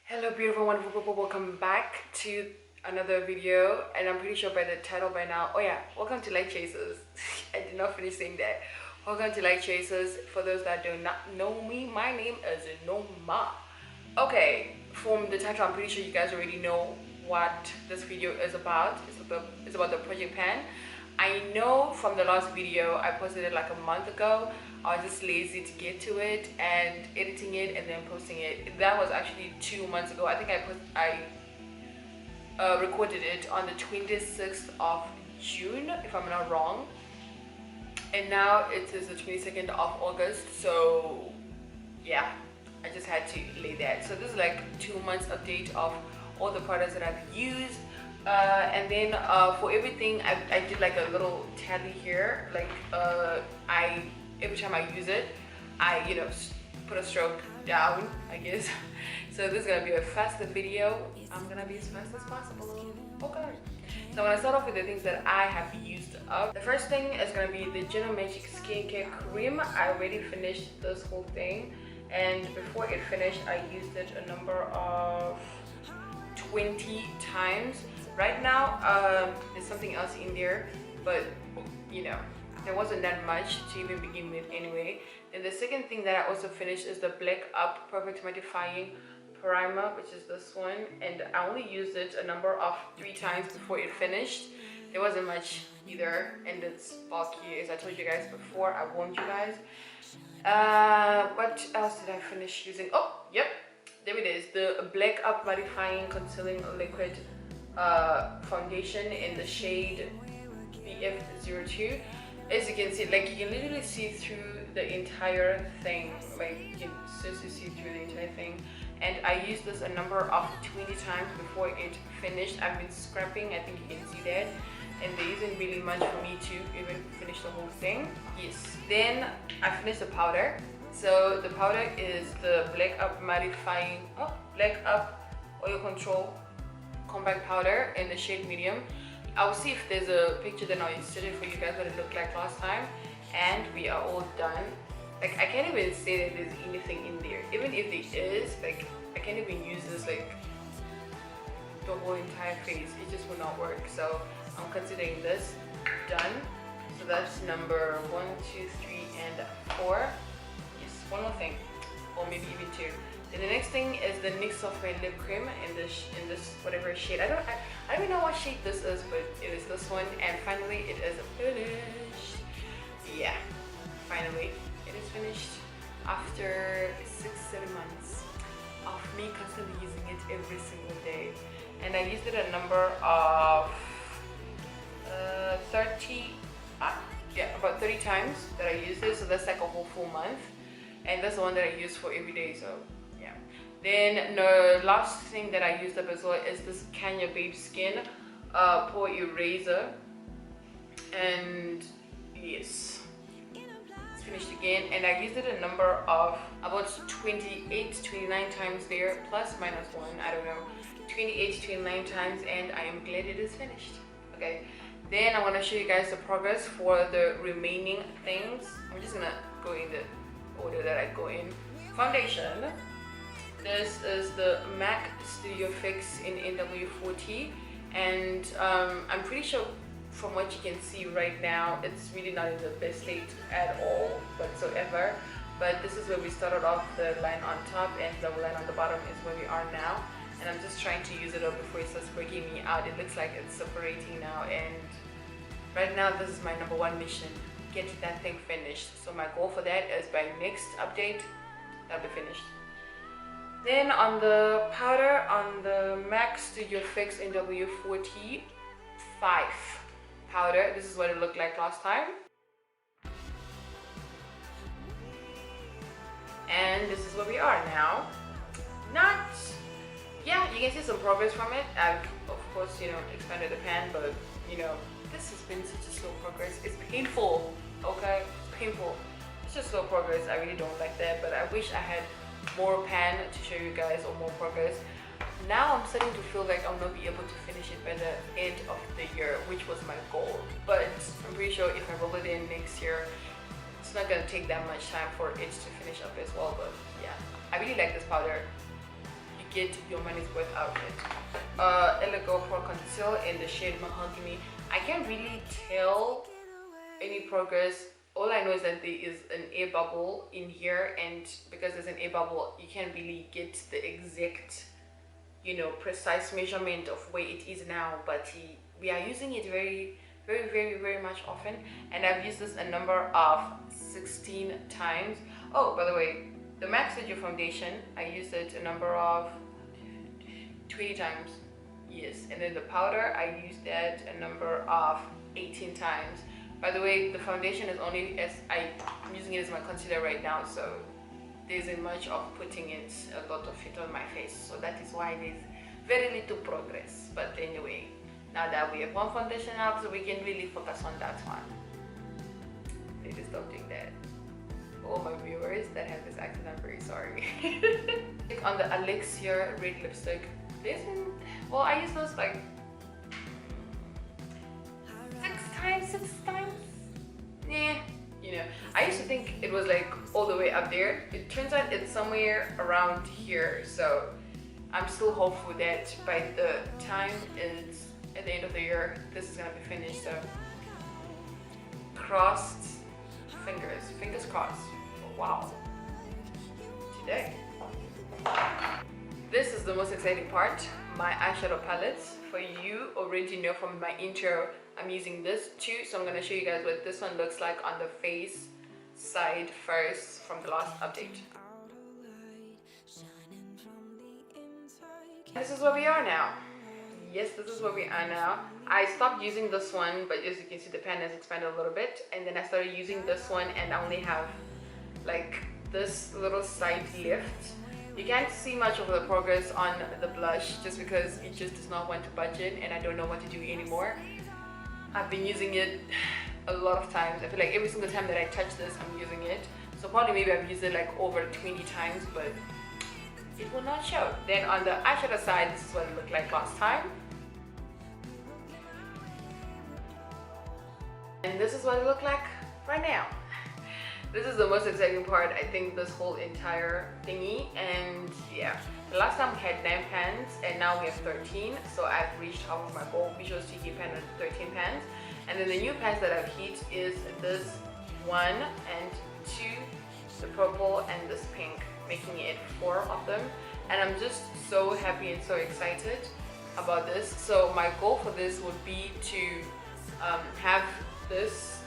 Hello beautiful wonderful people, welcome back to another video, and I'm pretty sure by the title by now, oh yeah, welcome to Light Chasers. I did not finish saying that. Welcome to Light Chasers. For those that do not know me, my name is Noma. Okay, from the title I'm pretty sure you guys already know what this video is about. It's about the project pan. I know from the last video I posted it like a month ago. I was just lazy to get to it and editing it and then posting it. That was actually 2 months ago. I think I recorded it on the 26th of June, if I'm not wrong. And now it is the 22nd of August. So yeah, I just had to lay that. So this is like 2 months update of all the products that I've used. And then for everything, I did like a little tally here. Like every time I use it, I put a stroke down, I guess. So this is gonna be a faster video. I'm gonna be as fast as possible. Okay. So I'm gonna start off with the things that I have used up. The first thing is gonna be the General Magic skincare cream. I already finished this whole thing, and before it finished, I used it a number of 20 times. Right now, there's something else in there, but there wasn't that much to even begin with anyway. And the second thing that I also finished is the Black Up Perfect Mattifying Primer, which is this one, and I only used it a number of 3 times before it finished. There wasn't much either, and it's bulky, as I told you guys before. I warned you guys. What else did I finish using? Oh, yep, there it is, the Black Up Mattifying Concealing Liquid foundation in the shade BF02. As you can see, like, you can literally see through the entire thing. Like, you can seriously see through the entire thing. And I used this a number of 20 times before it finished. I've been scrapping, I think you can see that, and there isn't really much for me to even finish the whole thing. Yes, then I finished the powder. So the powder is the Black Up Black Up Oil Control Compact Powder in the shade medium. I'll see if there's a picture, then I'll insert it for you guys what it looked like last time. And we are all done. Like, I can't even say that there's anything in there. Even if there is, like, I can't even use this like the whole entire face. It just will not work. So I'm considering this done. So that's number 1, 2, 3, and 4. Yes, one more thing, or maybe even 2. And the next thing is the NYX Soft Matte Lip Cream in this whatever shade. I don't even know what shade this is, but it is this one. And finally, it is finished. Yeah, finally, it is finished after 6-7 months of me constantly using it every single day. And I used it a number of 30, about 30 times that I used it. So that's like a whole full month. And that's the one that I use for every day. So yeah. Then the last thing that I used up as well is this Kenya Babe Skin Pore Eraser. And yes, it's finished again. And I used it a number of about 28, 29 times there, plus minus 1, I don't know, 28 to 29 times, and I am glad it is finished. Okay, then I want to show you guys the progress for the remaining things. I'm just gonna go in the order that I go in. Foundation. This is the MAC Studio Fix in NW40, and I'm pretty sure from what you can see right now, it's really not in the best state at all whatsoever. But this is where we started off. The line on top and the line on the bottom is where we are now, and I'm just trying to use it up before it starts breaking me out. It looks like it's separating now, and right now this is my number 1 mission. Get that thing finished. So my goal for that is by next update, that'll be finished. Then on the powder, on the MAC Studio Fix NW40 5 powder, this is what it looked like last time. And this is where we are now. Yeah, you can see some progress from it. I've, of course, expanded the pan, but this has been such a slow progress. It's painful, okay? It's painful. It's just slow progress. I really don't like that, but I wish I had more pan to show you guys, or more progress. Now I'm starting to feel like I'll not be able to finish it by the end of the year, which was my goal. But I'm pretty sure if I roll it in next year, it's not gonna take that much time for it to finish up as well. But yeah, I really like this powder. You get your money's worth out of it. Elegant for conceal in the shade Mahogany. I can't really tell any progress. All I know is that there is an air bubble in here, and because there's an air bubble, you can't really get the exact, you know, precise measurement of where it is now, but we are using it very much often, and I've used this a number of 16 times. Oh, by the way, the Max Studio foundation, I used it a number of 20 times. Yes, and then the powder, I used that a number of 18 times. By the way, the foundation is only as I'm using it as my concealer right now, so there isn't much of putting it a lot of it on my face, so that is why there's very little progress. But anyway, now that we have one foundation out, so we can really focus on that one. Please stop doing that. For all my viewers that have this accent, I'm very sorry. On the Elixir red lipstick, well, I use those like 6 times. Yeah, you know, I used to think it was like all the way up there. It turns out it's somewhere around here, so I'm still hopeful that by the time it's at the end of the year, this is gonna be finished. So crossed fingers crossed. Oh, wow, today. This is the most exciting part, my eyeshadow palettes. For you already know from my intro, I'm using this too, so I'm going to show you guys what this one looks like on the face side first from the last update. This is where we are now. Yes, this is where we are now. I stopped using this one, but as you can see, the pan has expanded a little bit, and then I started using this one, and I only have like this little side lift. You can't see much of the progress on the blush just because it just does not want to budget, and I don't know what to do anymore. I've been using it a lot of times. I feel like every single time that I touch this, I'm using it. So probably maybe I've used it like over 20 times, but it will not show. Then on the eyeshadow side, this is what it looked like last time. And this is what it looked like right now. This is the most exciting part, I think, this whole entire thingy. And yeah, the last time we had 9 pans and now we have 13, so I've reached half of my goal. Visual Sticky pan with 13 pans, and then the new pans that I've hit is this 1 and 2, the purple and this pink, making it 4 of them. And I'm just so happy and so excited about this. So my goal for this would be to have this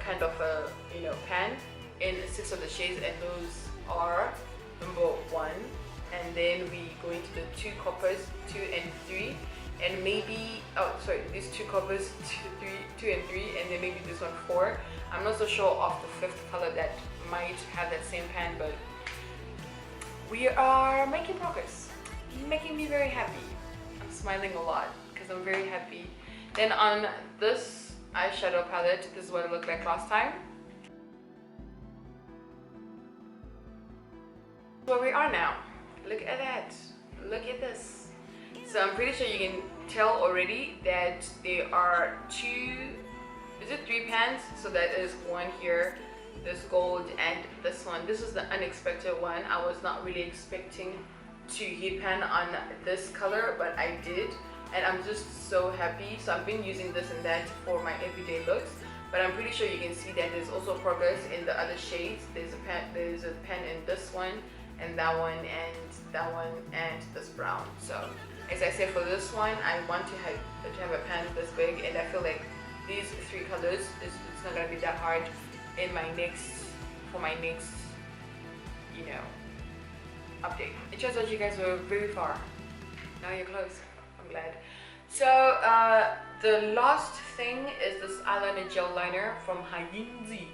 kind of a, you know, pan in 6 of the shades, and those are number 1, and then we go into the 2 coppers 2 and 3, and maybe, oh sorry, these 2 coppers 2 and 3, and then maybe this one 4. I'm not so sure of the 5th color that might have that same pan, but we are making progress, making me very happy. I'm smiling a lot because I'm very happy. Then on this eyeshadow palette, this is what it looked like last time. Where we are now. Look at that. Look at this. So I'm pretty sure you can tell already that there are 3 pans. So that is one here, this gold, and this one. This is the unexpected one. I was not really expecting to hit pan on this color, but I did. And I'm just so happy. So I've been using this and that for my everyday looks, but I'm pretty sure you can see that there's also progress in the other shades. There's a pen in this one, and that one, and that one, and this brown. So as I said, for this one, I want to have a pan this big, and I feel like these 3 colors, it's not gonna be that hard in my next, you know, update. It turns out you guys were very far. Now you're close. I'm glad. So the last thing is this eyeliner gel liner from Hayinzi.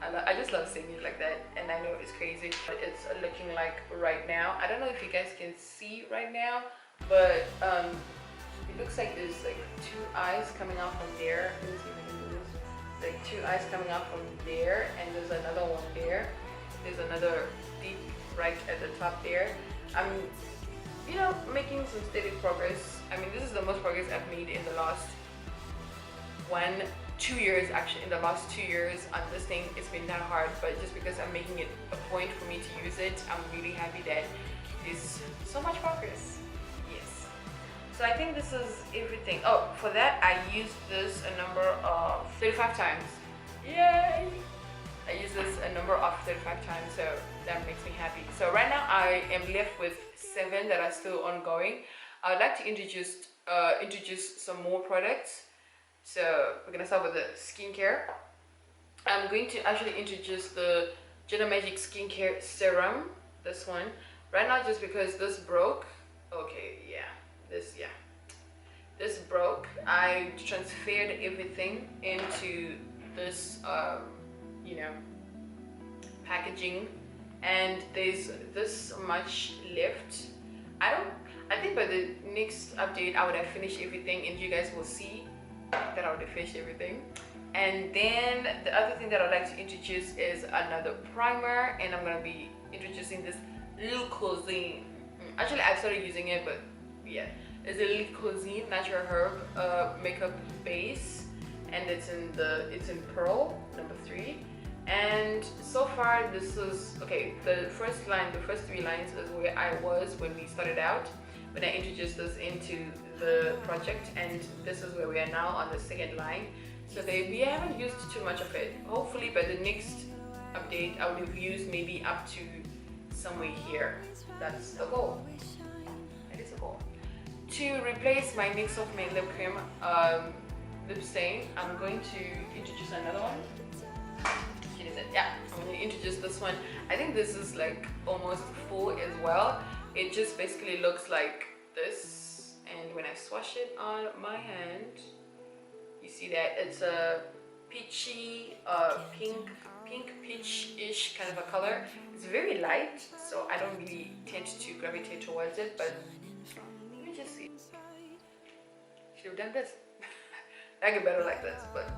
I just love saying it like that, and I know it's crazy, but it's looking like right now. I don't know if you guys can see right now, but it looks like there's like 2 eyes coming out from there. Let me see if I can do this. Like 2 eyes coming out from there, and there's another one there. There's another deep right at the top there. I'm, you know, making some steady progress. I mean, this is the most progress I've made in the last 2 years, actually. In the last 2 years on this thing, it's been that hard, but just because I'm making it a point for me to use it, I'm really happy that is so much progress. Yes. So I think this is everything. Oh, for that I used this a number of 35 times. Yay! I use this a number of 35 times, so that makes me happy. So right now I am left with 7 that are still ongoing. I would like to introduce some more products. So we're gonna start with the skincare. I'm going to actually introduce the Gentle Magic Skincare Serum, this one. Right now, just because this broke. Okay, yeah, this broke. I transferred everything into this, you know, packaging, and there's this much left. I think by the next update I would have finished everything, and you guys will see that I would have finished everything. And then the other thing that I'd like to introduce is another primer, and I'm gonna be introducing this little Cuisine. Actually, I started using it, but yeah, it's a little Cuisine natural herb makeup base, and it's in Pearl number 3. And so far this is okay. The first 3 lines is where I was when we started out, when I introduced this into the project, and this is where we are now on the second line. So we haven't used too much of it. Hopefully by the next update I would have used maybe up to somewhere here. That's the goal. That is the goal. To replace my NYX of my lip cream lip stain, I'm going to introduce another one. Yeah, I'm going to introduce this one. I think this is like almost full as well. It just basically looks like this, and when I swatch it on my hand, you see that it's a peachy, pink peach-ish kind of a color. It's very light, so I don't really tend to gravitate towards it, but let me just see. Should have done this. I get better like this, but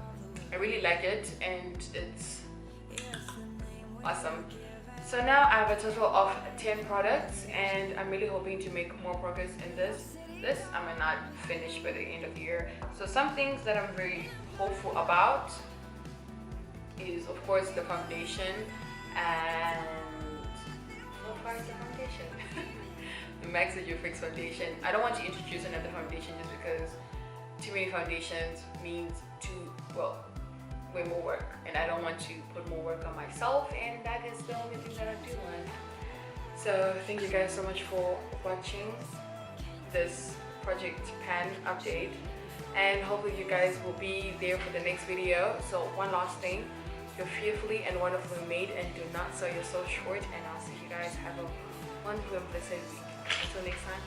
I really like it, and it's awesome. So now I have a total of 10 products, and I'm really hoping to make more progress in this. I might not finish by the end of the year. So some things that I'm very hopeful about is, of course, the foundation, and so far it's the foundation. The Max Fix foundation. I don't want to introduce another foundation just because too many foundations means way more work, and I don't want to put more work on myself, and that is the only thing that I do want. So thank you guys so much for watching this Project Pan update, and hopefully you guys will be there for the next video. So one last thing, you're fearfully and wonderfully made, and do not sell your soul short, and I'll see you guys. Have a wonderful and blessed week. Until next time.